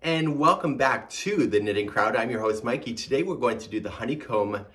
And welcome back to the Knitting Crowd. I'm your host, Mikey. Today we're going to do the Honeycomb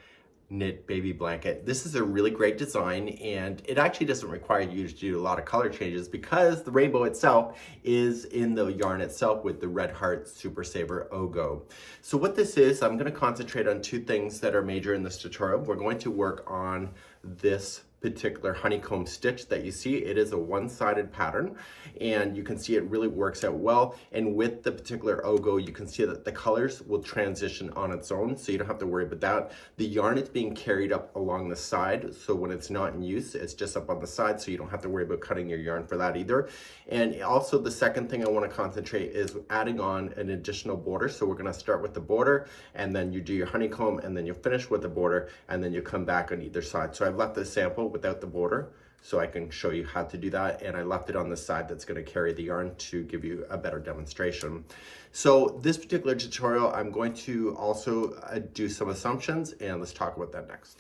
Knit Baby Blanket. This is a really great design, and it actually doesn't require you to do a lot of color changes because the rainbow itself is in the yarn itself with the Red Heart Super Saver Ogo. So what this is, I'm going to concentrate on two things that are major in this tutorial. We're going to work on this particular honeycomb stitch that you see. It is a one-sided pattern, and you can see it really works out well. And with the particular Ogo, you can see that the colors will transition on its own, so you don't have to worry about that. The yarn is being carried up along the side, so when it's not in use, it's just up on the side, so you don't have to worry about cutting your yarn for that either. And also the second thing I want to concentrate is adding on an additional border. So we're going to start with the border, and then you do your honeycomb, and then you finish with the border, and then you come back on either side. So I've left this sample without the border so I can show you how to do that, and I left it on the side that's going to carry the yarn to give you a better demonstration. So this particular tutorial, I'm going to also do some assumptions, and let's talk about that next.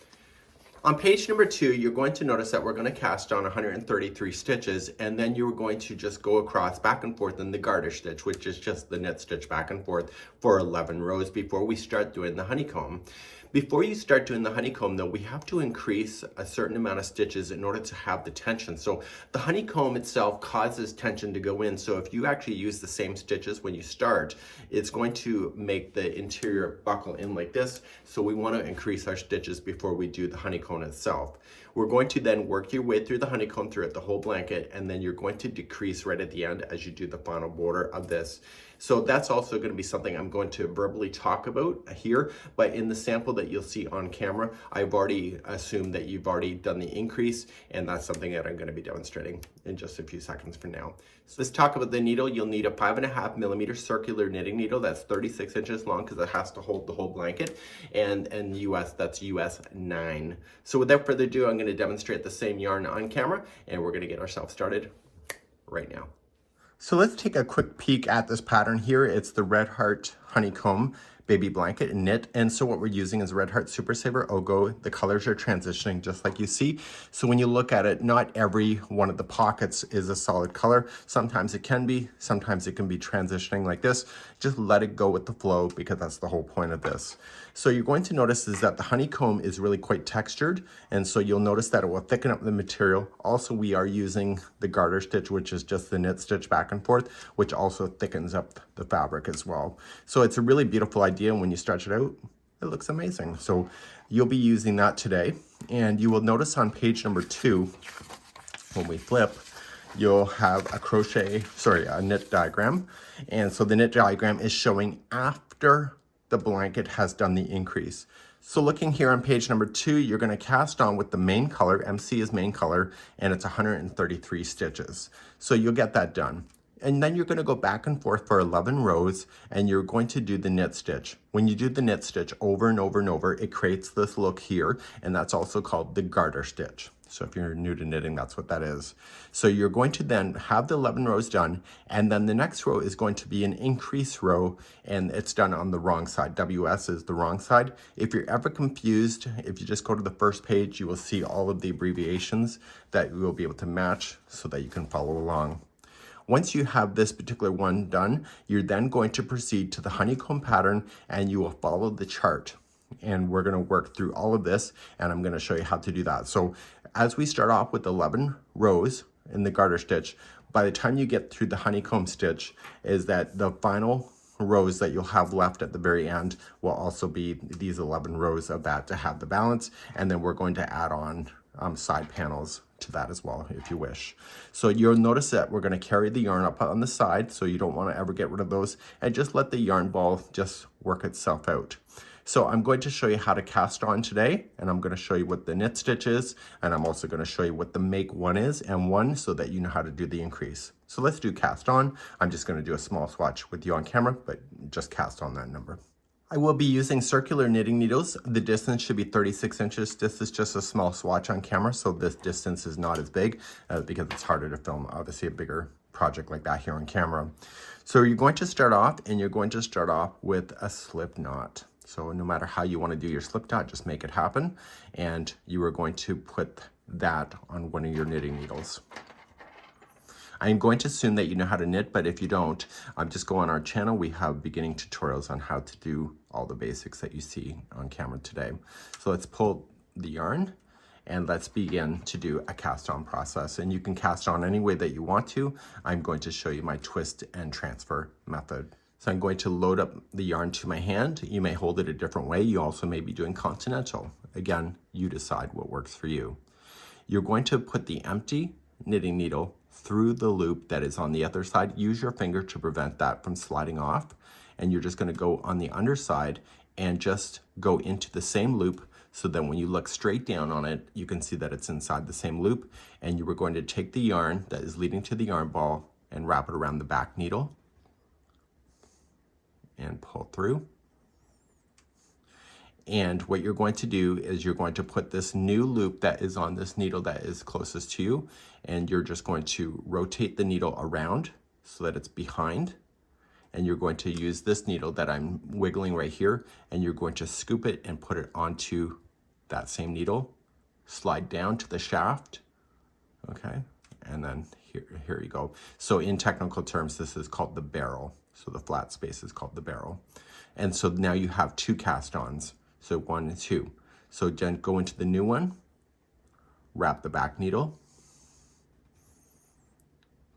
On page number 2, you're going to notice that we're going to cast on 133 stitches, and then you're going to just go across back and forth in the garter stitch, which is just the knit stitch back and forth for 11 rows before we start doing the honeycomb. Before you start doing the honeycomb though, we have to increase a certain amount of stitches in order to have the tension. So the honeycomb itself causes tension to go in. So if you actually use the same stitches when you start, it's going to make the interior buckle in like this. So we want to increase our stitches before we do the honeycomb itself. We're going to then work your way through the honeycomb throughout the whole blanket, and then you're going to decrease right at the end as you do the final border of this. So that's also going to be something I'm going to verbally talk about here, but in the sample that you'll see on camera, I've already assumed that you've already done the increase, and that's something that I'm going to be demonstrating in just a few seconds from now. So let's talk about the needle. You'll need a 5.5mm circular knitting needle that's 36 inches long because it has to hold the whole blanket, and US, that's US 9. So without further ado, I'm going to demonstrate the same yarn on camera, and we're going to get ourselves started right now. So let's take a quick peek at this pattern here. It's the Red Heart Honeycomb Baby Blanket knit, and so what we're using is Red Heart Super Saver Ogo. The colors are transitioning just like you see. So when you look at it, not every one of the pockets is a solid color. Sometimes it can be, sometimes it can be transitioning like this. Just let it go with the flow because that's the whole point of this. So you're going to notice is that the honeycomb is really quite textured, and so you'll notice that it will thicken up the material. Also, we are using the garter stitch, which is just the knit stitch back and forth, which also thickens up the fabric as well. So it's a really beautiful idea. When you stretch it out, it looks amazing. So you'll be using that today, and you will notice on page number 2, when we flip, you'll have a knit diagram. And so the knit diagram is showing after the blanket has done the increase. So looking here on page number 2, you're going to cast on with the main color, MC is main color, and it's 133 stitches. So you'll get that done. And then you're going to go back and forth for 11 rows, and you're going to do the knit stitch. When you do the knit stitch over and over and over, it creates this look here, and that's also called the garter stitch. So if you're new to knitting, that's what that is. So you're going to then have the 11 rows done, and then the next row is going to be an increase row, and it's done on the wrong side. WS is the wrong side. If you're ever confused, if you just go to the first page, you will see all of the abbreviations that you will be able to match so that you can follow along. Once you have this particular one done, you're then going to proceed to the honeycomb pattern, and you will follow the chart. And we're going to work through all of this, and I'm going to show you how to do that. So as we start off with 11 rows in the garter stitch, by the time you get through the honeycomb stitch, is that the final rows that you'll have left at the very end will also be these 11 rows of that to have the balance. And then we're going to add on side panels to that as well if you wish. So you'll notice that we're going to carry the yarn up on the side, so you don't want to ever get rid of those, and just let the yarn ball just work itself out. So I'm going to show you how to cast on today, and I'm going to show you what the knit stitch is, and I'm also going to show you what the make one is and one, so that you know how to do the increase. So let's do cast on. I'm just going to do a small swatch with you on camera, but just cast on that number. I will be using circular knitting needles. The distance should be 36 inches. This is just a small swatch on camera, so this distance is not as big because it's harder to film, obviously, a bigger project like that here on camera. So you're going to start off, and you're going to start off with a slip knot. So no matter how you want to do your slip knot, just make it happen. And you are going to put that on one of your knitting needles. I'm going to assume that you know how to knit, but if you don't, just go on our channel. We have beginning tutorials on how to do all the basics that you see on camera today. So let's pull the yarn and let's begin to do a cast on process. And you can cast on any way that you want to. I'm going to show you my twist and transfer method. So I'm going to load up the yarn to my hand. You may hold it a different way. You also may be doing continental. Again, you decide what works for you. You're going to put the empty knitting needle through the loop that is on the other side. Use your finger to prevent that from sliding off. And you're just going to go on the underside and just go into the same loop so that when you look straight down on it, you can see that it's inside the same loop. And you are going to take the yarn that is leading to the yarn ball and wrap it around the back needle and pull through. And what you're going to do is you're going to put this new loop that is on this needle that is closest to you, and you're just going to rotate the needle around so that it's behind. And you're going to use this needle that I'm wiggling right here, and you're going to scoop it and put it onto that same needle, slide down to the shaft, okay? And then here you go. So in technical terms, this is called the barrel. So the flat space is called the barrel. And so now you have two cast-ons. So 1 and 2. So then go into the new one, wrap the back needle,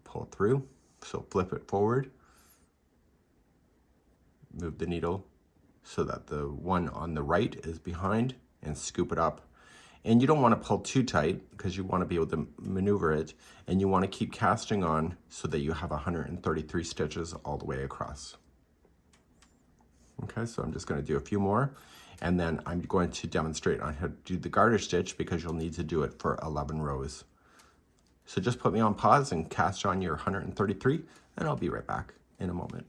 pull through, so flip it forward, move the needle so that the one on the right is behind, and scoop it up. And you don't want to pull too tight because you want to be able to maneuver it, and you want to keep casting on so that you have 133 stitches all the way across. Okay, so I'm just going to do a few more, and then I'm going to demonstrate on how to do the garter stitch because you'll need to do it for 11 rows. So just put me on pause and cast on your 133, and I'll be right back in a moment.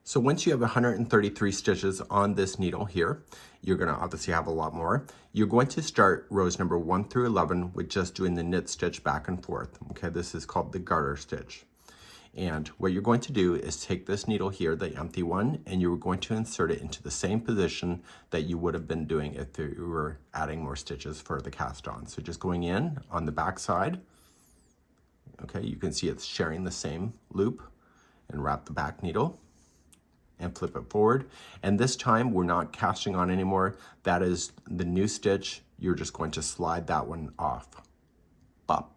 So once you have 133 stitches on this needle here, you're going to obviously have a lot more. You're going to start rows number 1 through 11 with just doing the knit stitch back and forth. Okay, this is called the garter stitch. And what you're going to do is take this needle here, the empty one, and you're going to insert it into the same position that you would have been doing if you were adding more stitches for the cast on. So just going in on the back side, okay, you can see it's sharing the same loop, and wrap the back needle and flip it forward. And this time we're not casting on anymore. That is the new stitch. You're just going to slide that one off. Bop.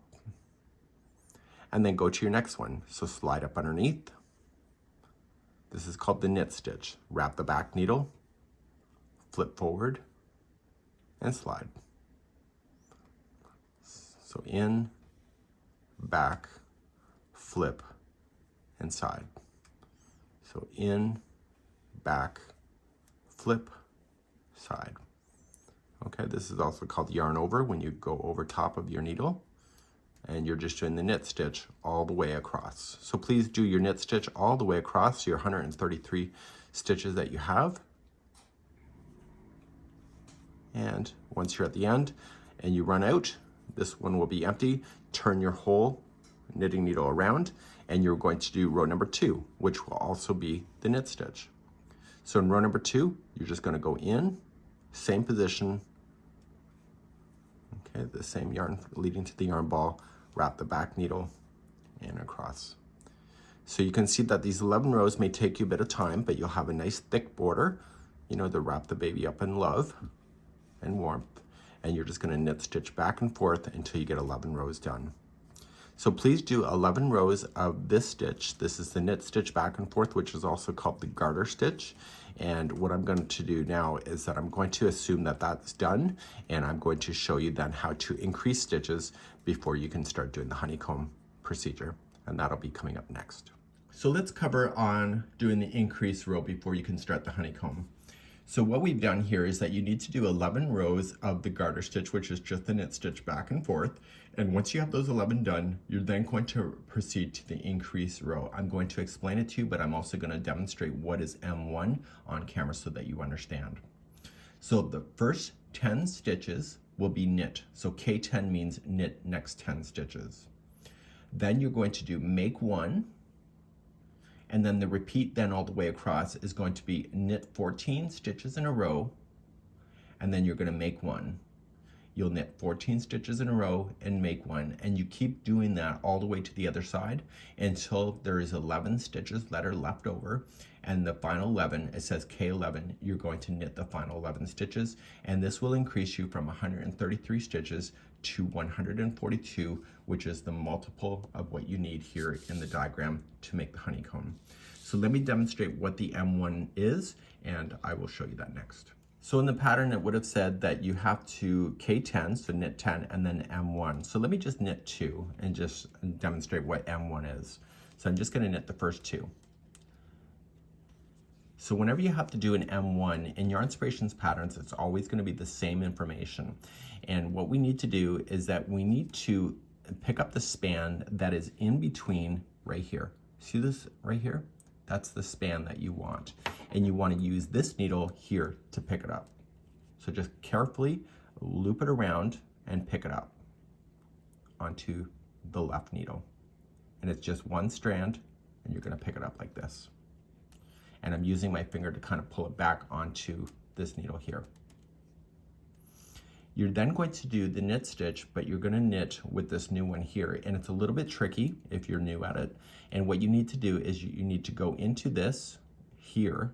And then go to your next one. So slide up underneath. This is called the knit stitch. Wrap the back needle, flip forward, and slide. So in, back, flip, and side. So in, back, flip, side. Okay, this is also called yarn over when you go over top of your needle. And you're just doing the knit stitch all the way across. So please do your knit stitch all the way across your 133 stitches that you have. And once you're at the end and you run out, this one will be empty. Turn your whole knitting needle around, and you're going to do row number 2, which will also be the knit stitch. So in row number 2, you're just going to go in, same position, okay, the same yarn leading to the yarn ball, wrap the back needle and across. So you can see that these 11 rows may take you a bit of time, but you'll have a nice thick border, you know, to wrap the baby up in love and warmth. And you're just going to knit stitch back and forth until you get 11 rows done. So please do 11 rows of this stitch. This is the knit stitch back and forth, which is also called the garter stitch. And what I'm going to do now is that I'm going to assume that that's done, and I'm going to show you then how to increase stitches before you can start doing the honeycomb procedure. And that'll be coming up next. So let's cover on doing the increase row before you can start the honeycomb. So what we've done here is that you need to do 11 rows of the garter stitch, which is just the knit stitch back and forth. And once you have those 11 done, you're then going to proceed to the increase row. I'm going to explain it to you, but I'm also going to demonstrate what is M1 on camera so that you understand. So the first 10 stitches will be knit. So K10 means knit next 10 stitches. Then you're going to do make 1. And then the repeat then all the way across is going to be knit 14 stitches in a row, and then you're going to make 1. you'll knit 14 stitches in a row and make one, and you keep doing that all the way to the other side until there is 11 stitches that are left over, and the final 11, it says K11, you're going to knit the final 11 stitches, and this will increase you from 133 stitches to 142, which is the multiple of what you need here in the diagram to make the honeycomb. So let me demonstrate what the M1 is, and I will show you that next. So in the pattern, it would have said that you have to K10, so knit 10, and then M1. So let me just knit 2 and just demonstrate what M1 is. So I'm just going to knit the first 2. So whenever you have to do an M1 in Yarnspirations patterns, it's always going to be the same information. And what we need to do is that we need to pick up the span that is in between right here. See this right here? That's the span that you want. And you want to use this needle here to pick it up. So just carefully loop it around and pick it up onto the left needle. And it's just one strand, and you're going to pick it up like this. And I'm using my finger to kind of pull it back onto this needle here. You're then going to do the knit stitch, but you're going to knit with this new one here, and it's a little bit tricky if you're new at it. And what you need to do is you need to go into this here,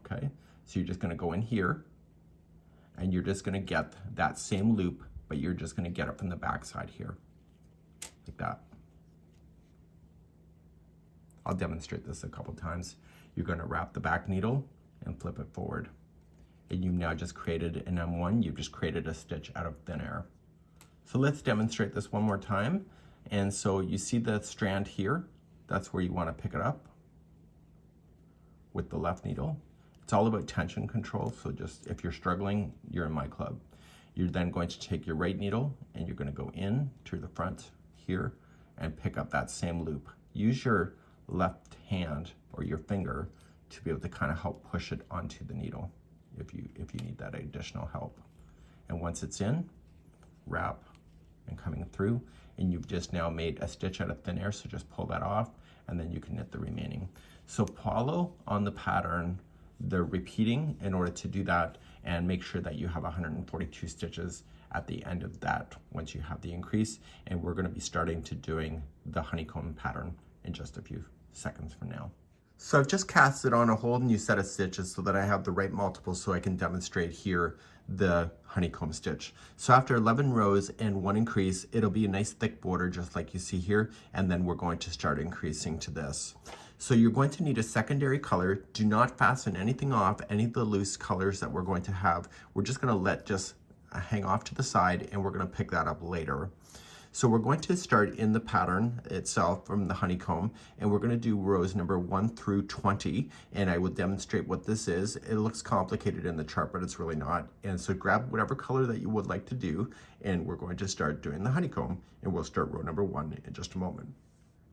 okay? So you're just going to go in here, and you're just going to get that same loop, but you're just going to get it from the back side here, like that. I'll demonstrate this a couple times. You're going to wrap the back needle and flip it forward. And you've now just created an M1, you've just created a stitch out of thin air. So let's demonstrate this one more time. And so you see the strand here, that's where you want to pick it up with the left needle. It's all about tension control, so just if you're struggling, you're in my club. You're then going to take your right needle and you're going to go in to the front here and pick up that same loop. Use your left hand or your finger to be able to kind of help push it onto the needle if you need that additional help. And once it's in, wrap and coming through, and you've just now made a stitch out of thin air, so just pull that off and then you can knit the remaining. So follow on the pattern, the repeating in order to do that, and make sure that you have 142 stitches at the end of that once you have the increase. And we're going to be starting to doing the honeycomb pattern in just a few seconds from now. So I've just casted on a whole new set of stitches so that I have the right multiples so I can demonstrate here the honeycomb stitch. So after 11 rows and 1 increase, it'll be a nice thick border just like you see here, and then we're going to start increasing to this. So you're going to need a secondary color. Do not fasten anything off, any of the loose colors that we're going to have. We're just going to let just hang off to the side, and we're going to pick that up later. So we're going to start in the pattern itself from the honeycomb, and we're going to do rows number 1 through 20, and I will demonstrate what this is. It looks complicated in the chart, but it's really not. And so grab whatever color that you would like to do, and we're going to start doing the honeycomb, and we'll start row number 1 in just a moment.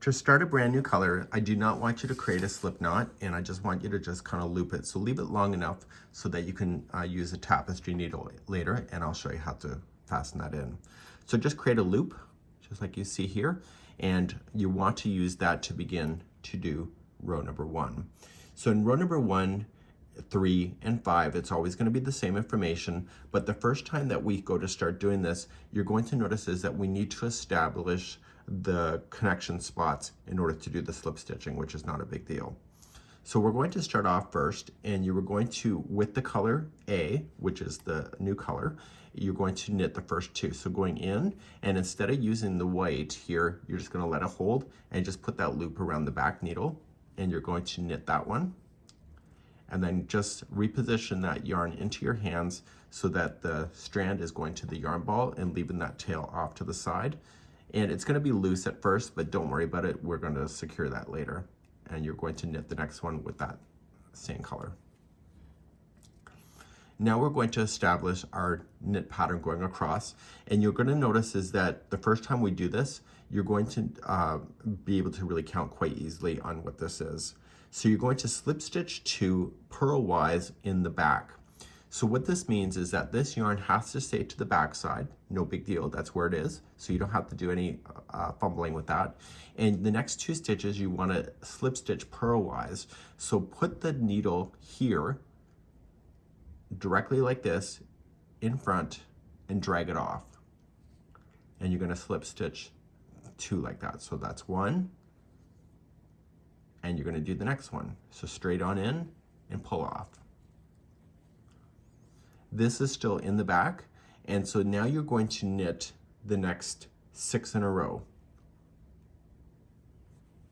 To start a brand new color, I do not want you to create a slip knot, and I just want you to just kind of loop it. So leave it long enough so that you can use a tapestry needle later, and I'll show you how to fasten that in. So just create a loop, just like you see here, and you want to use that to begin to do row number 1. So in row number 1, 3, and 5, it's always going to be the same information, but the first time that we go to start doing this, you're going to notice is that we need to establish the connection spots in order to do the slip stitching, which is not a big deal. So we're going to start off first, and you are going to, with the color A, which is the new color, you're going to knit the first 2. So going in, and instead of using the white here, you're just going to let it hold and just put that loop around the back needle, and you're going to knit that one. And then just reposition that yarn into your hands so that the strand is going to the yarn ball and leaving that tail off to the side. And it's going to be loose at first, but don't worry about it. We're going to secure that later. And you're going to knit the next one with that same color. Now we're going to establish our knit pattern going across, and you're going to notice is that the first time we do this, you're going to be able to really count quite easily on what this is. So you're going to slip stitch 2 purlwise in the back. So what this means is that this yarn has to stay to the back side. No big deal, that's where it is. So you don't have to do any fumbling with that. And the next 2 stitches, you want to slip stitch purlwise. So put the needle here, directly like this, in front, and drag it off. And you're going to slip stitch 2 like that. So that's 1, and you're going to do the next one. So straight on in and pull off. This is still in the back, and so now you're going to knit the next 6 in a row.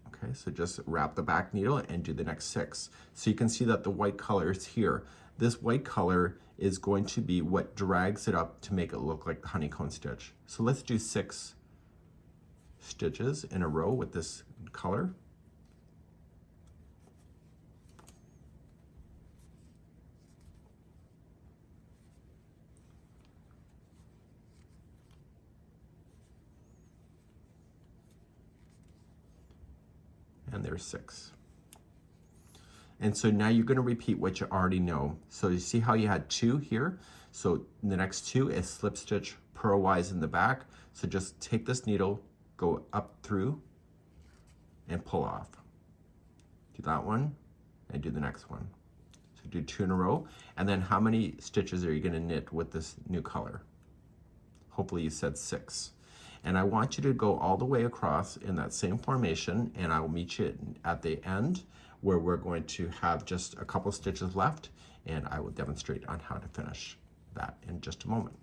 Okay, so just wrap the back needle and do the next 6. So you can see that the white color is here. This white color is going to be what drags it up to make it look like the honeycomb stitch. So let's do 6 stitches in a row with this color. And there's 6. And so now you're going to repeat what you already know. So you see how you had 2 here? So the next 2 is slip stitch purlwise in the back. So just take this needle, go up through, and pull off. Do that one, and do the next one. So do 2 in a row. And then how many stitches are you going to knit with this new color? Hopefully you said 6. And I want you to go all the way across in that same formation, and I will meet you at the end where we're going to have just a couple stitches left, and I will demonstrate on how to finish that in just a moment.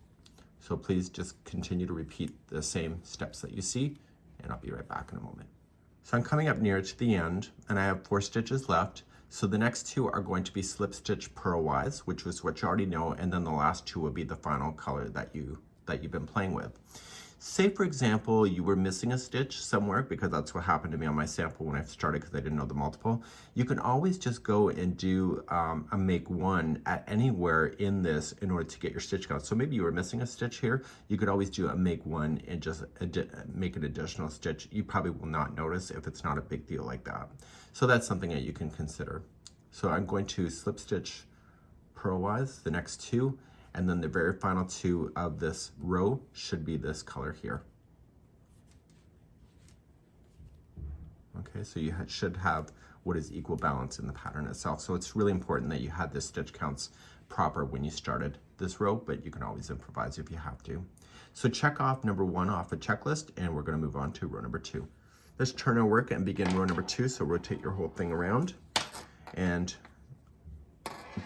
So please just continue to repeat the same steps that you see, and I'll be right back in a moment. So I'm coming up near to the end, and I have 4 stitches left. So the next 2 are going to be slip stitch purlwise, which was what you already know, and then the last 2 will be the final color that you've been playing with. Say, for example, you were missing a stitch somewhere, because that's what happened to me on my sample when I started because I didn't know the multiple. You can always just go and do a make 1 at anywhere in this in order to get your stitch count. So maybe you were missing a stitch here. You could always do a make 1 and just make an additional stitch. You probably will not notice if it's not a big deal like that. So that's something that you can consider. So I'm going to slip stitch purlwise the next 2. And then the very final 2 of this row should be this color here. Okay, so you should have what is equal balance in the pattern itself. So it's really important that you had the stitch counts proper when you started this row, but you can always improvise if you have to. So check off number 1 off a checklist, and we're going to move on to row number 2. Let's turn our work and begin row number 2. So rotate your whole thing around, and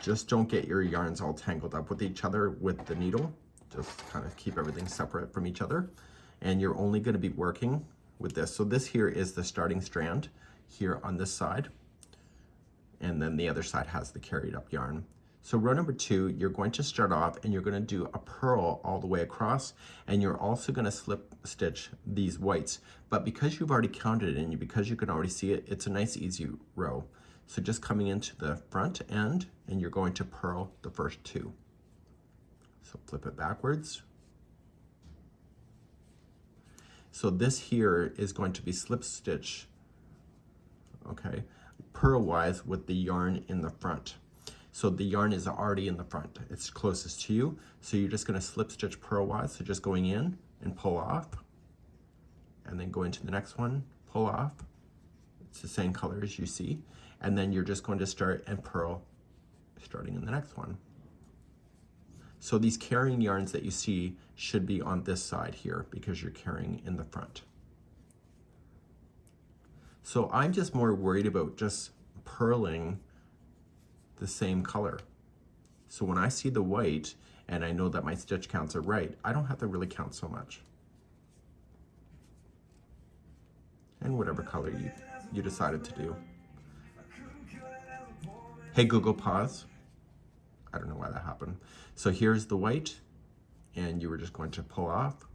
just don't get your yarns all tangled up with each other with the needle. Just kind of keep everything separate from each other. And you're only going to be working with this. So this here is the starting strand here on this side. And then the other side has the carried up yarn. So row number 2, you're going to start off and you're going to do a purl all the way across. And you're also going to slip stitch these whites. But because you've already counted it and because you can already see it, it's a nice easy row. So just coming into the front end, and you're going to purl the first 2. So flip it backwards. So this here is going to be slip stitch, okay, purlwise with the yarn in the front. So the yarn is already in the front. It's closest to you. So you're just going to slip stitch purlwise. So just going in and pull off, and then go into the next one, pull off. It's the same color as you see. And then you're just going to start and purl starting in the next one. So these carrying yarns that you see should be on this side here because you're carrying in the front. So I'm just more worried about just purling the same color. So when I see the white and I know that my stitch counts are right, I don't have to really count so much. And whatever color you decided to do. Hey Google, pause. I don't know why that happened. So here's the white, and you were just going to pull off,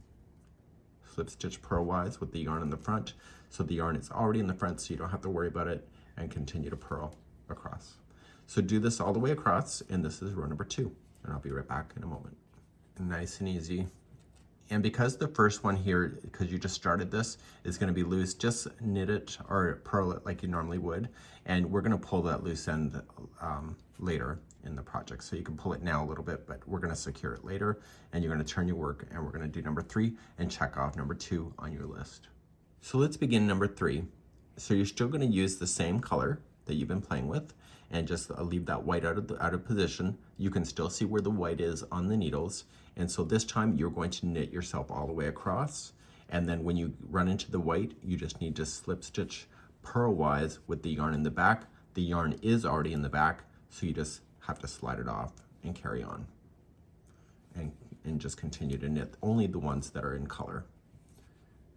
slip stitch purlwise with the yarn in the front. So the yarn is already in the front, so you don't have to worry about it, and continue to purl across. So do this all the way across, and this is row number 2, and I'll be right back in a moment. Nice and easy. And because the first one here, because you just started this, is going to be loose, just knit it or purl it like you normally would. And we're going to pull that loose end later in the project. So you can pull it now a little bit, but we're going to secure it later. And you're going to turn your work, and we're going to do number 3 and check off number 2 on your list. So let's begin number 3. So you're still going to use the same color that you've been playing with, and just leave that white out of position. You can still see where the white is on the needles. And so this time you're going to knit yourself all the way across. And then when you run into the white, you just need to slip stitch purlwise with the yarn in the back. The yarn is already in the back, so you just have to slide it off and carry on. And just continue to knit only the ones that are in color.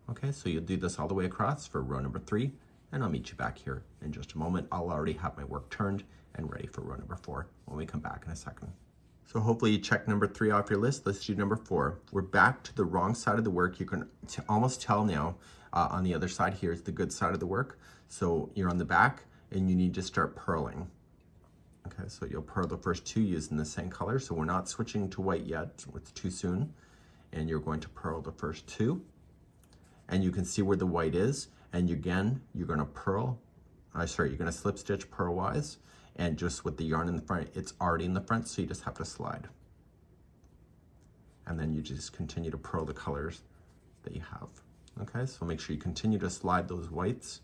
Okay, so you'll do this all the way across for row number 3, and I'll meet you back here in just a moment. I'll already have my work turned and ready for row number 4 when we come back in a second. So hopefully you check number 3 off your list. Let's do number 4. We're back to the wrong side of the work. You can almost tell now on the other side here is the good side of the work. So you're on the back and you need to start purling. Okay, so you'll purl the first 2 using the same color. So we're not switching to white yet, it's too soon. And you're going to purl the first 2. And you can see where the white is. And again, you're gonna you're gonna slip stitch purlwise. And just with the yarn in the front, it's already in the front, so you just have to slide. And then you just continue to purl the colors that you have. Okay, so make sure you continue to slide those whites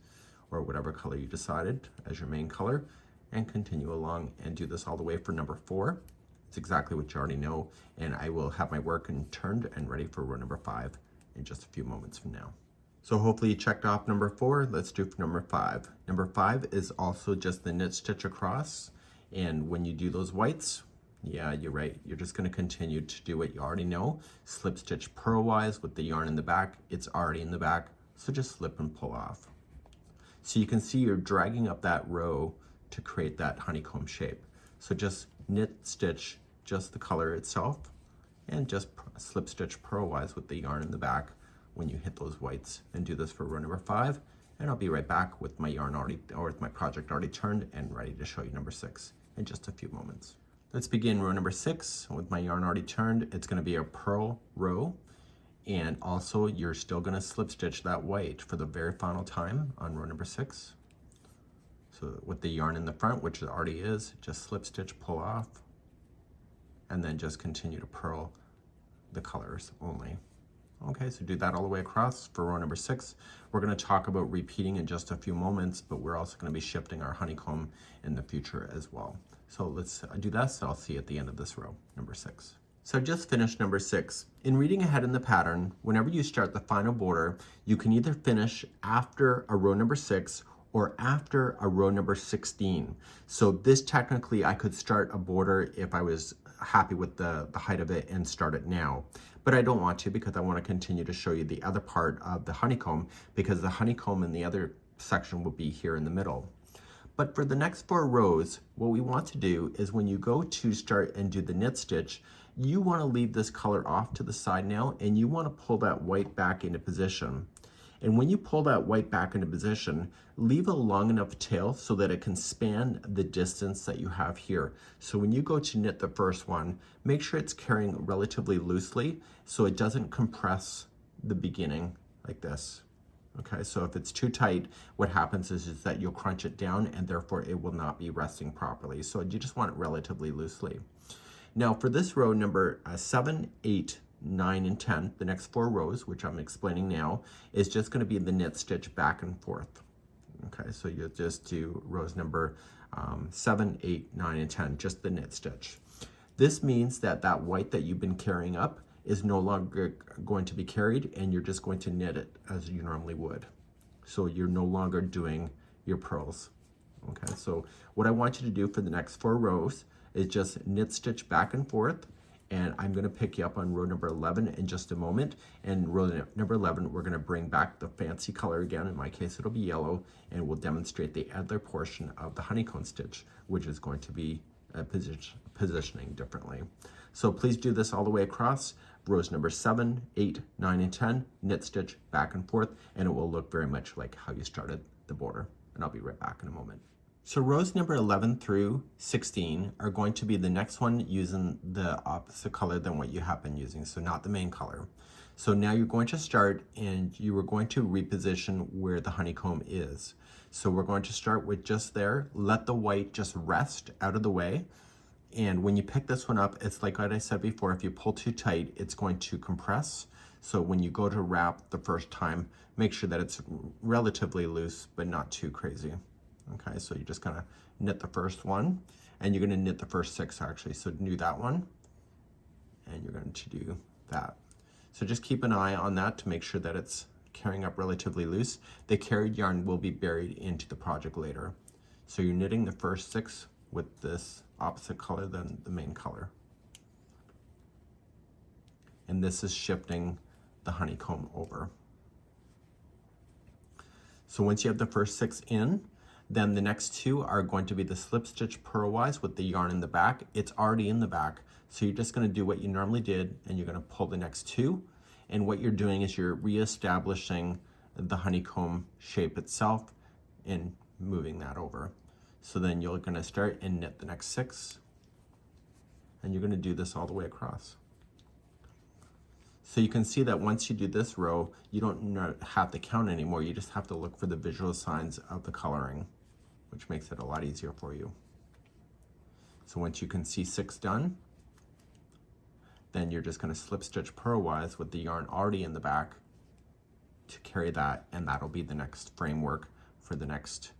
or whatever color you decided as your main color, and continue along and do this all the way for number 4. It's exactly what you already know, and I will have my work turned and ready for row number 5 in just a few moments from now. So hopefully you checked off number 4. Let's do for number 5. Number 5 is also just the knit stitch across, and when you do those whites, yeah, you're right, you're just going to continue to do what you already know. Slip stitch purlwise with the yarn in the back. It's already in the back, so just slip and pull off. So you can see you're dragging up that row to create that honeycomb shape. So just knit stitch just the color itself and just slip stitch purlwise with the yarn in the back when you hit those whites, and do this for row number 5. And I'll be right back with my yarn already, or with my project already turned and ready to show you number 6 in just a few moments. Let's begin row number 6 with my yarn already turned. It's going to be a purl row, and also you're still going to slip stitch that white for the very final time on row number 6. So with the yarn in the front, which it already is, just slip stitch, pull off, and then just continue to purl the colors only. Okay, so do that all the way across for row number 6. We're going to talk about repeating in just a few moments, but we're also going to be shifting our honeycomb in the future as well. So let's do that. So I'll see you at the end of this row, number 6. So just finished number 6. In reading ahead in the pattern, whenever you start the final border, you can either finish after a row number 6 or after a row number 16. So this technically, I could start a border if I was happy with the height of it and start it now. But I don't want to, because I want to continue to show you the other part of the honeycomb, because the honeycomb in the other section will be here in the middle. But for the next 4 rows, what we want to do is when you go to start and do the knit stitch, you want to leave this color off to the side now, and you want to pull that white back into position. And when you pull that white back into position, leave a long enough tail so that it can span the distance that you have here. So when you go to knit the first one, make sure it's carrying relatively loosely so it doesn't compress the beginning like this. Okay, so if it's too tight, what happens is that you'll crunch it down, and therefore it will not be resting properly. So you just want it relatively loosely. Now for this row number 7, 8, 9, and 10, the next 4 rows, which I'm explaining now, is just going to be the knit stitch back and forth. Okay, so you'll just do rows number 7, 8, 9, and 10, just the knit stitch. This means that that white that you've been carrying up is no longer going to be carried, and you're just going to knit it as you normally would. So you're no longer doing your purls. Okay, so what I want you to do for the next 4 rows is just knit stitch back and forth, and I'm going to pick you up on row number 11 in just a moment. And row number 11, we're going to bring back the fancy color again. In my case, it'll be yellow, and we'll demonstrate the other portion of the honeycomb stitch, which is going to be positioning differently. So please do this all the way across. Rows number 7, 8, 9, and 10, knit stitch back and forth, and it will look very much like how you started the border. And I'll be right back in a moment. So rows number 11 through 16 are going to be the next one using the opposite color than what you have been using, so not the main color. So now you're going to start, and you are going to reposition where the honeycomb is. So we're going to start with just there, let the white just rest out of the way. And when you pick this one up, it's like what I said before, if you pull too tight, it's going to compress. So when you go to wrap the first time, make sure that it's relatively loose, but not too crazy. Okay, so you're just gonna knit the first one, and you're gonna knit the first 6 actually. So do that one, and you're going to do that. So just keep an eye on that to make sure that it's carrying up relatively loose. The carried yarn will be buried into the project later. So you're knitting the first 6 with this opposite color than the main color. And this is shifting the honeycomb over. So once you have the first 6 in, then the next 2 are going to be the slip stitch purlwise with the yarn in the back. It's already in the back. So you're just gonna do what you normally did, and you're gonna pull the next 2. And what you're doing is you're reestablishing the honeycomb shape itself and moving that over. So then you're gonna start and knit the next 6, and you're gonna do this all the way across. So you can see that once you do this row, you don't have to count anymore. You just have to look for the visual signs of the coloring, which makes it a lot easier for you. So once you can see 6 done, then you're just gonna slip stitch purlwise with the yarn already in the back to carry that, and that'll be the next framework for the next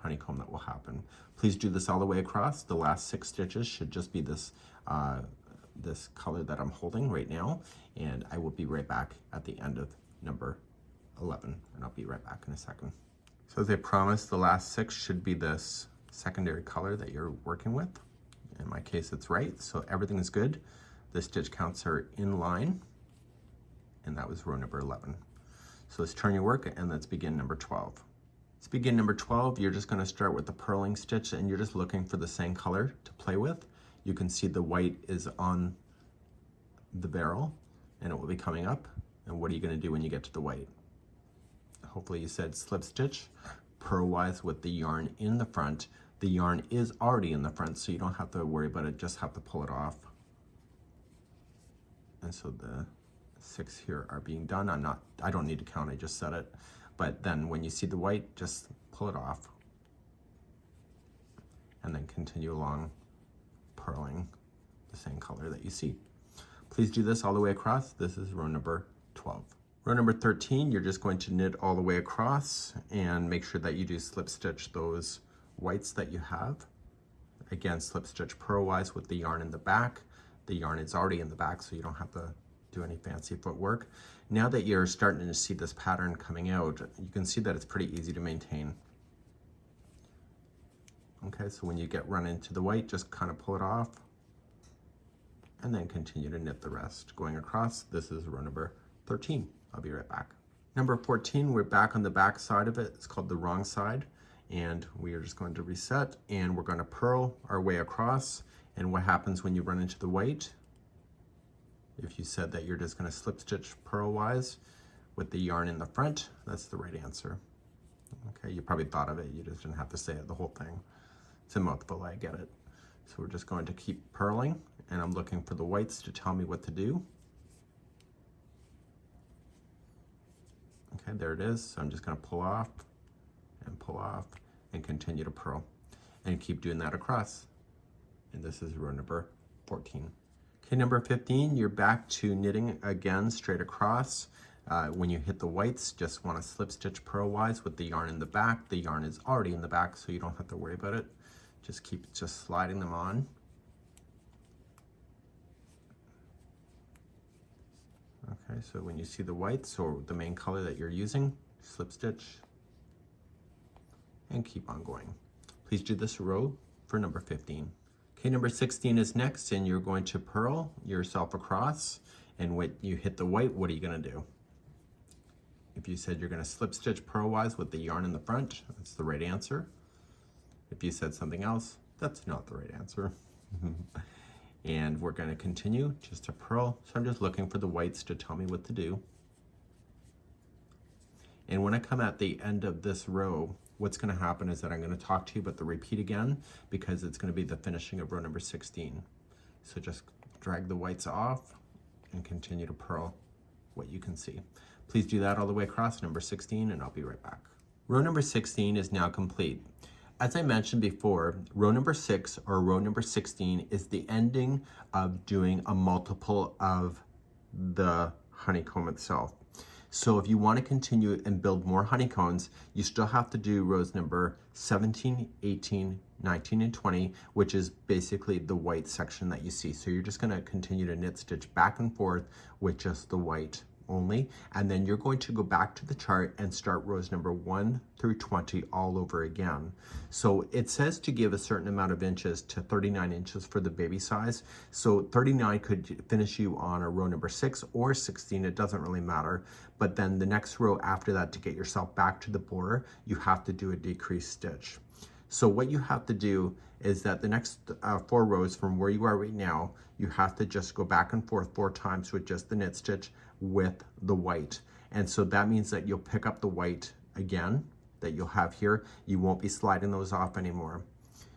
honeycomb that will happen. Please do this all the way across. The last 6 stitches should just be this this color that I'm holding right now, and I will be right back at the end of number 11, and I'll be right back in a second. So as I promised, the last 6 should be this secondary color that you're working with. In my case, it's right, so everything is good. The stitch counts are in line, and that was row number 11. So let's turn your work, and let's begin number 12. Let's begin number 12. You're just gonna start with the purling stitch, and you're just looking for the same color to play with. You can see the white is on the barrel, and it will be coming up. And what are you gonna do when you get to the white? Hopefully you said slip stitch purlwise with the yarn in the front. The yarn is already in the front, so you don't have to worry about it, just have to pull it off. And so the 6 here are being done. I don't need to count, I just said it. But then when you see the white, just pull it off. And then continue along purling the same color that you see. Please do this all the way across. This is row number 12. Row number 13, you're just going to knit all the way across and make sure that you do slip stitch those whites that you have. Again, slip stitch purlwise with the yarn in the back. The yarn is already in the back, so you don't have to do any fancy footwork. Now that you're starting to see this pattern coming out, you can see that it's pretty easy to maintain. Okay, so when you get run into the white, just kind of pull it off and then continue to knit the rest going across. This is row number 13. I'll be right back. Number 14, we're back on the back side of it. It's called the wrong side. And we are just going to reset, and we're going to purl our way across. And what happens when you run into the white? If you said that you're just going to slip stitch purlwise with the yarn in the front, that's the right answer. Okay, you probably thought of it, you just didn't have to say it the whole thing. It's a mouthful, I get it. So we're just going to keep purling, and I'm looking for the whites to tell me what to do. Okay, there it is. So I'm just going to pull off and continue to purl and keep doing that across. And this is row number 14. Okay, number 15, you're back to knitting again straight across. When you hit the whites, just want to slip stitch purlwise with the yarn in the back. The yarn is already in the back, so you don't have to worry about it. Just keep sliding them on. Okay, so when you see the whites or the main color that you're using, slip stitch and keep on going. Please do this row for number 15. Okay, number 16 is next, and you're going to purl yourself across, and when you hit the white, what are you going to do? If you said you're going to slip stitch purlwise with the yarn in the front, that's the right answer. If you said something else, that's not the right answer. And we're going to continue just to purl. So I'm just looking for the whites to tell me what to do. And when I come at the end of this row, what's going to happen is that I'm going to talk to you about the repeat again, because it's going to be the finishing of row number 16. So just drag the whites off and continue to purl what you can see. Please do that all the way across number 16, and I'll be right back. Row number 16 is now complete. As I mentioned before, row number 6 or row number 16 is the ending of doing a multiple of the honeycomb itself. So if you want to continue and build more honeycombs, you still have to do rows number 17, 18, 19, and 20, which is basically the white section that you see. So you're just going to continue to knit stitch back and forth with just the white only, and then you're going to go back to the chart and start rows number 1 through 20 all over again. So it says to give a certain amount of inches to 39 inches for the baby size. So 39 could finish you on a row number 6 or 16, it doesn't really matter. But then the next row after that, to get yourself back to the border, you have to do a decreased stitch. So what you have to do is that the next 4 rows from where you are right now, you have to just go back and forth 4 times with just the knit stitch with the white. And so that means that you'll pick up the white again that you'll have here. You won't be sliding those off anymore.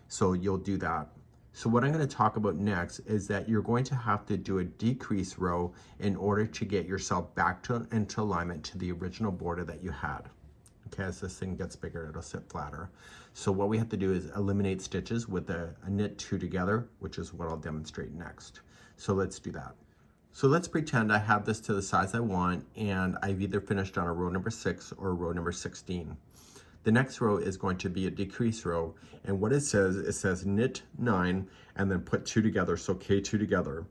So you'll do that. So what I'm going to talk about next is that you're going to have to do a decrease row in order to get yourself back into alignment to the original border that you had. Okay, as this thing gets bigger, it'll sit flatter. So what we have to do is eliminate stitches with a knit 2 together, which is what I'll demonstrate next. So let's do that. So let's pretend I have this to the size I want, and I've either finished on a row number 6 or row number 16. The next row is going to be a decrease row, and what it says knit 9 and then put 2 together, so K2 together.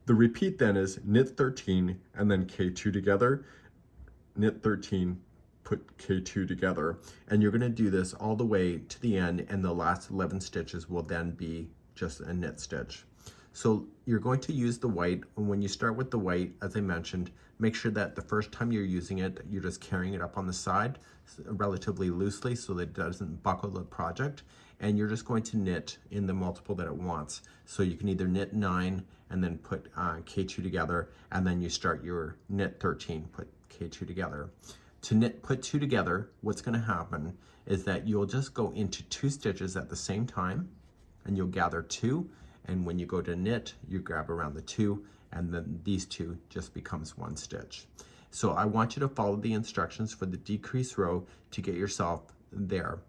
The repeat then is knit 13 and then K2 together, knit 13, put K2 together, and you're going to do this all the way to the end, and the last 11 stitches will then be just a knit stitch. So you're going to use the white, and when you start with the white, as I mentioned, make sure that the first time you're using it, you're just carrying it up on the side relatively loosely so that it doesn't buckle the project, and you're just going to knit in the multiple that it wants. So you can either knit 9 and then put K2 together, and then you start your knit 13, put K2 together. To knit put 2 together, what's going to happen is that you'll just go into 2 stitches at the same time, and you'll gather 2, and when you go to knit, you grab around the 2, and then these 2 just becomes 1 stitch. So I want you to follow the instructions for the decrease row to get yourself there.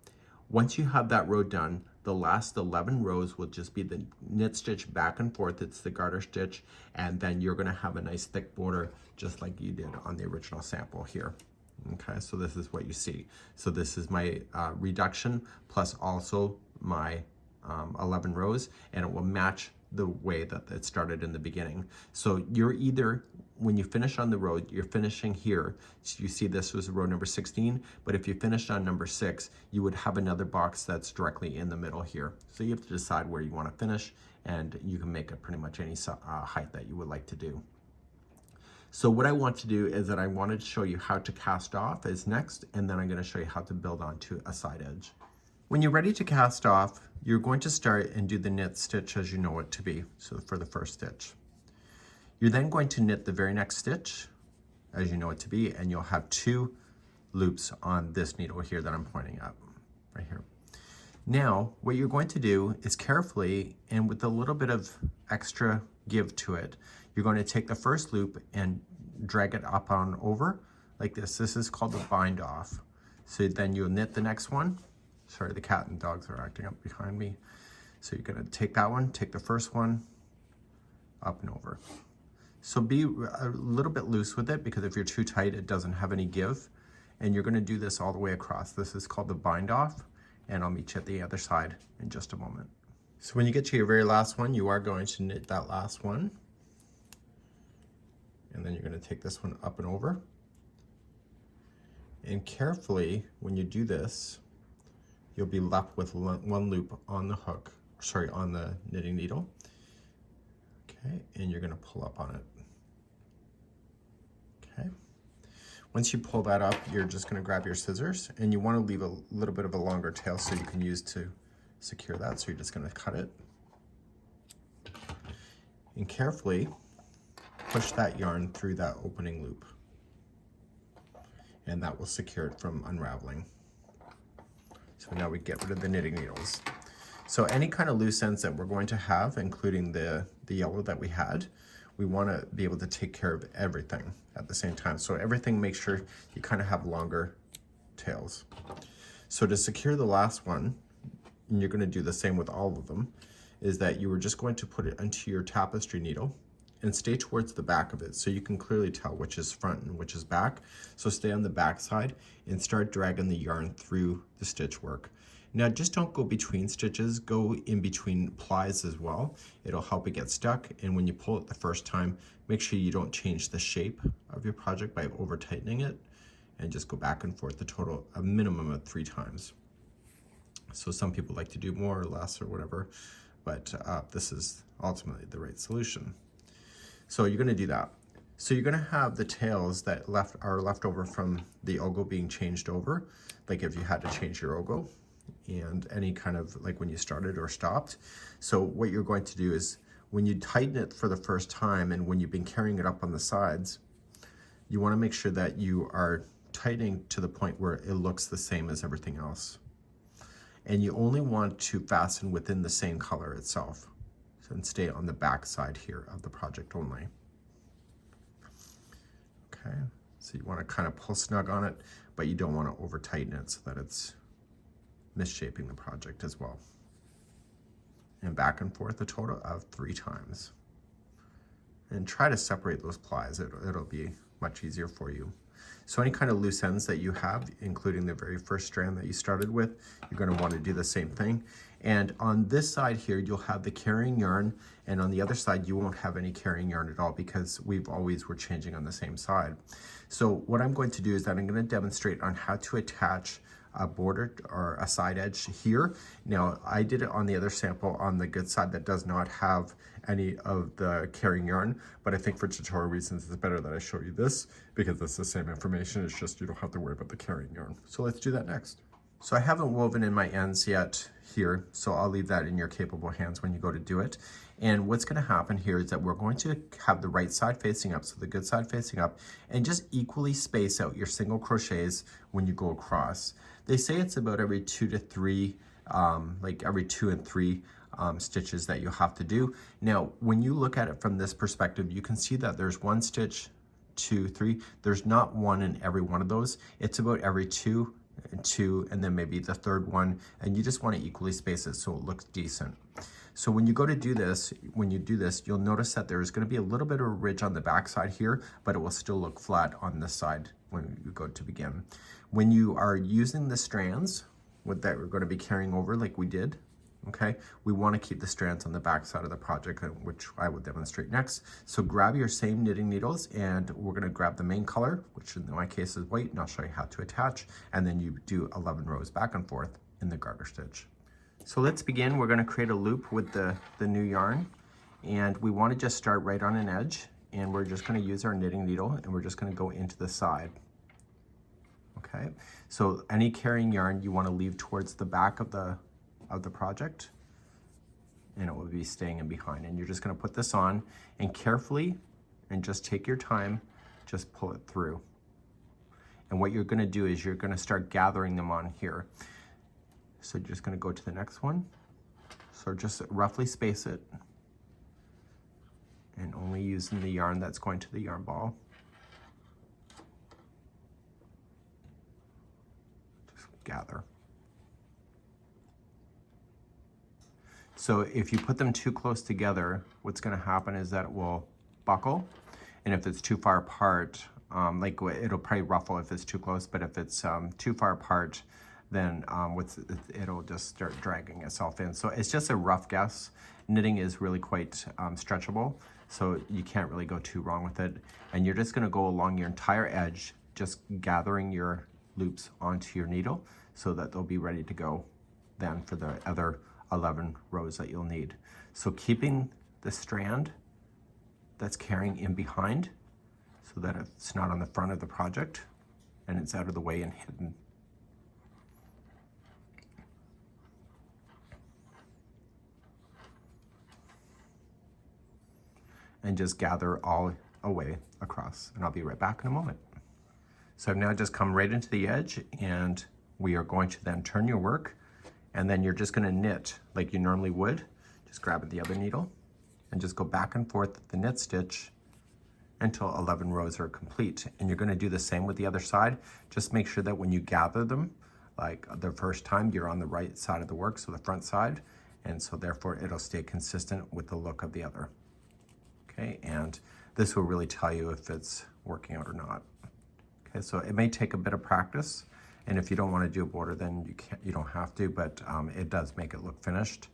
Once you have that row done, the last 11 rows will just be the knit stitch back and forth. It's the garter stitch, and then you're going to have a nice thick border just like you did on the original sample here. Okay, so this is what you see. So this is my reduction plus also my 11 rows, and it will match the way that it started in the beginning. So you're either, when you finish on the row, you're finishing here. So you see this was row number 16, but if you finished on number 6, you would have another box that's directly in the middle here. So you have to decide where you want to finish, and you can make it pretty much any height that you would like to do. So what I want to do is that I wanted to show you how to cast off is next, and then I'm going to show you how to build onto a side edge. When you're ready to cast off, you're going to start and do the knit stitch as you know it to be, so for the first stitch. You're then going to knit the very next stitch as you know it to be, and you'll have 2 loops on this needle here that I'm pointing at, right here. Now, what you're going to do is carefully, and with a little bit of extra give to it, you're going to take the first loop and drag it up on over like this. This is called the bind off. So then you'll knit the next one. Sorry, the cat and dogs are acting up behind me. So you're going to take that one, take the first one, up and over. So be a little bit loose with it, because if you're too tight, it doesn't have any give. And you're going to do this all the way across. This is called the bind off, and I'll meet you at the other side in just a moment. So when you get to your very last one, you are going to knit that last one. And then you're going to take this one up and over. And carefully, when you do this, you'll be left with 1 loop on the hook, sorry, on the knitting needle. Okay, and you're going to pull up on it. Okay. Once you pull that up, you're just going to grab your scissors, and you want to leave a little bit of a longer tail so you can use to secure that. So you're just going to cut it. And carefully push that yarn through that opening loop, and that will secure it from unraveling. So now we get rid of the knitting needles. So any kind of loose ends that we're going to have, including the yellow that we had, we want to be able to take care of everything at the same time. So everything, make sure you kind of have longer tails. So to secure the last one, and you're going to do the same with all of them, is that you were just going to put it into your tapestry needle, and stay towards the back of it so you can clearly tell which is front and which is back. So stay on the back side and start dragging the yarn through the stitch work. Now just don't go between stitches, go in between plies as well. It'll help it get stuck, and when you pull it the first time, make sure you don't change the shape of your project by over tightening it, and just go back and forth a minimum of 3 times. So some people like to do more or less or whatever, but this is ultimately the right solution. So you're going to do that. So you're going to have the tails that are left over from the ogo being changed over, like if you had to change your ogo, and any kind of like when you started or stopped. So what you're going to do is when you tighten it for the first time and when you've been carrying it up on the sides, you want to make sure that you are tightening to the point where it looks the same as everything else. And you only want to fasten within the same color itself, and stay on the back side here of the project only. Okay, so you want to kind of pull snug on it, but you don't want to over tighten it so that it's misshaping the project as well. And back and forth a total of 3 times. And try to separate those plies, it'll be much easier for you. So any kind of loose ends that you have, including the very first strand that you started with, you're going to want to do the same thing. And on this side here, you'll have the carrying yarn, and on the other side, you won't have any carrying yarn at all because we're changing on the same side. So what I'm going to do is that I'm going to demonstrate on how to attach a border or a side edge here. Now, I did it on the other sample on the good side that does not have any of the carrying yarn, but I think for tutorial reasons, it's better that I show you this because it's the same information. It's just you don't have to worry about the carrying yarn. So let's do that next. So I haven't woven in my ends yet here, so I'll leave that in your capable hands when you go to do it. And what's going to happen here is that we're going to have the right side facing up, so the good side facing up, and just equally space out your single crochets when you go across. They say it's about every 2 to 3, like every 2 and 3 stitches that you have to do. Now, when you look at it from this perspective, you can see that there's 1 stitch, 2, 3. There's not 1 in every one of those. It's about every 2 and 2, and then maybe the third one, and you just want to equally space it so it looks decent. So when you go to do this, you'll notice that there's going to be a little bit of a ridge on the back side here, but it will still look flat on this side when you go to begin. When you are using the strands that we're going to be carrying over like we did, okay, we want to keep the strands on the back side of the project, which I will demonstrate next. So grab your same knitting needles, and we're going to grab the main color, which in my case is white, and I'll show you how to attach, and then you do 11 rows back and forth in the garter stitch. So let's begin. We're going to create a loop with the new yarn, and we want to just start right on an edge, and we're just going to use our knitting needle, and we're just going to go into the side. Okay, so any carrying yarn you want to leave towards the back of the project, and it will be staying in behind. And you're just going to put this on, and carefully, and just take your time, just pull it through. And what you're going to do is you're going to start gathering them on here. So you're just going to go to the next one. So just roughly space it, and only using the yarn that's going to the yarn ball. Just gather. So if you put them too close together, what's going to happen is that it will buckle. And if it's too far apart, like it'll probably ruffle if it's too close, but if it's too far apart, then it'll just start dragging itself in. So it's just a rough guess. Knitting is really quite stretchable, so you can't really go too wrong with it. And you're just going to go along your entire edge, just gathering your loops onto your needle so that they'll be ready to go then for the other 11 rows that you'll need. So keeping the strand that's carrying in behind so that it's not on the front of the project and it's out of the way and hidden. And just gather all a way across, and I'll be right back in a moment. So I've now just come right into the edge, and we are going to then turn your work, and then you're just going to knit like you normally would. Just grab the other needle and just go back and forth the knit stitch until 11 rows are complete. And you're going to do the same with the other side. Just make sure that when you gather them, like the first time, you're on the right side of the work, so the front side, and so therefore it'll stay consistent with the look of the other. Okay, and this will really tell you if it's working out or not. Okay, so it may take a bit of practice, and if you don't want to do a border, then you don't have to, but it does make it look finished,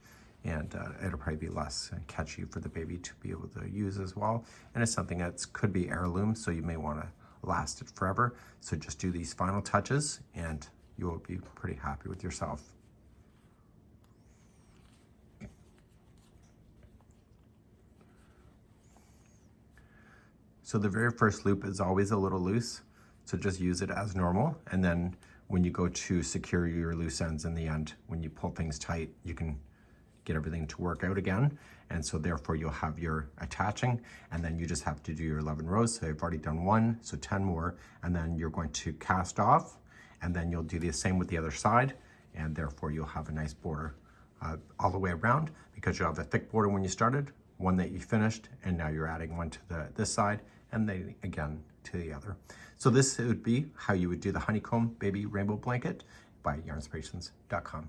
and it'll probably be less catchy for the baby to be able to use as well. And it's something that could be heirloom, so you may want to last it forever. So just do these final touches and you will be pretty happy with yourself. So the very first loop is always a little loose, so just use it as normal, and then when you go to secure your loose ends in the end, when you pull things tight, you can get everything to work out again. And so therefore you'll have your attaching, and then you just have to do your 11 rows. So I've already done 1, so 10 more, and then you're going to cast off, and then you'll do the same with the other side, and therefore you'll have a nice border all the way around, because you have a thick border when you started, one that you finished, and now you're adding one to this side, and then again to the other. So this would be how you would do the Honeycomb Baby Rainbow Blanket by Yarnspirations.com.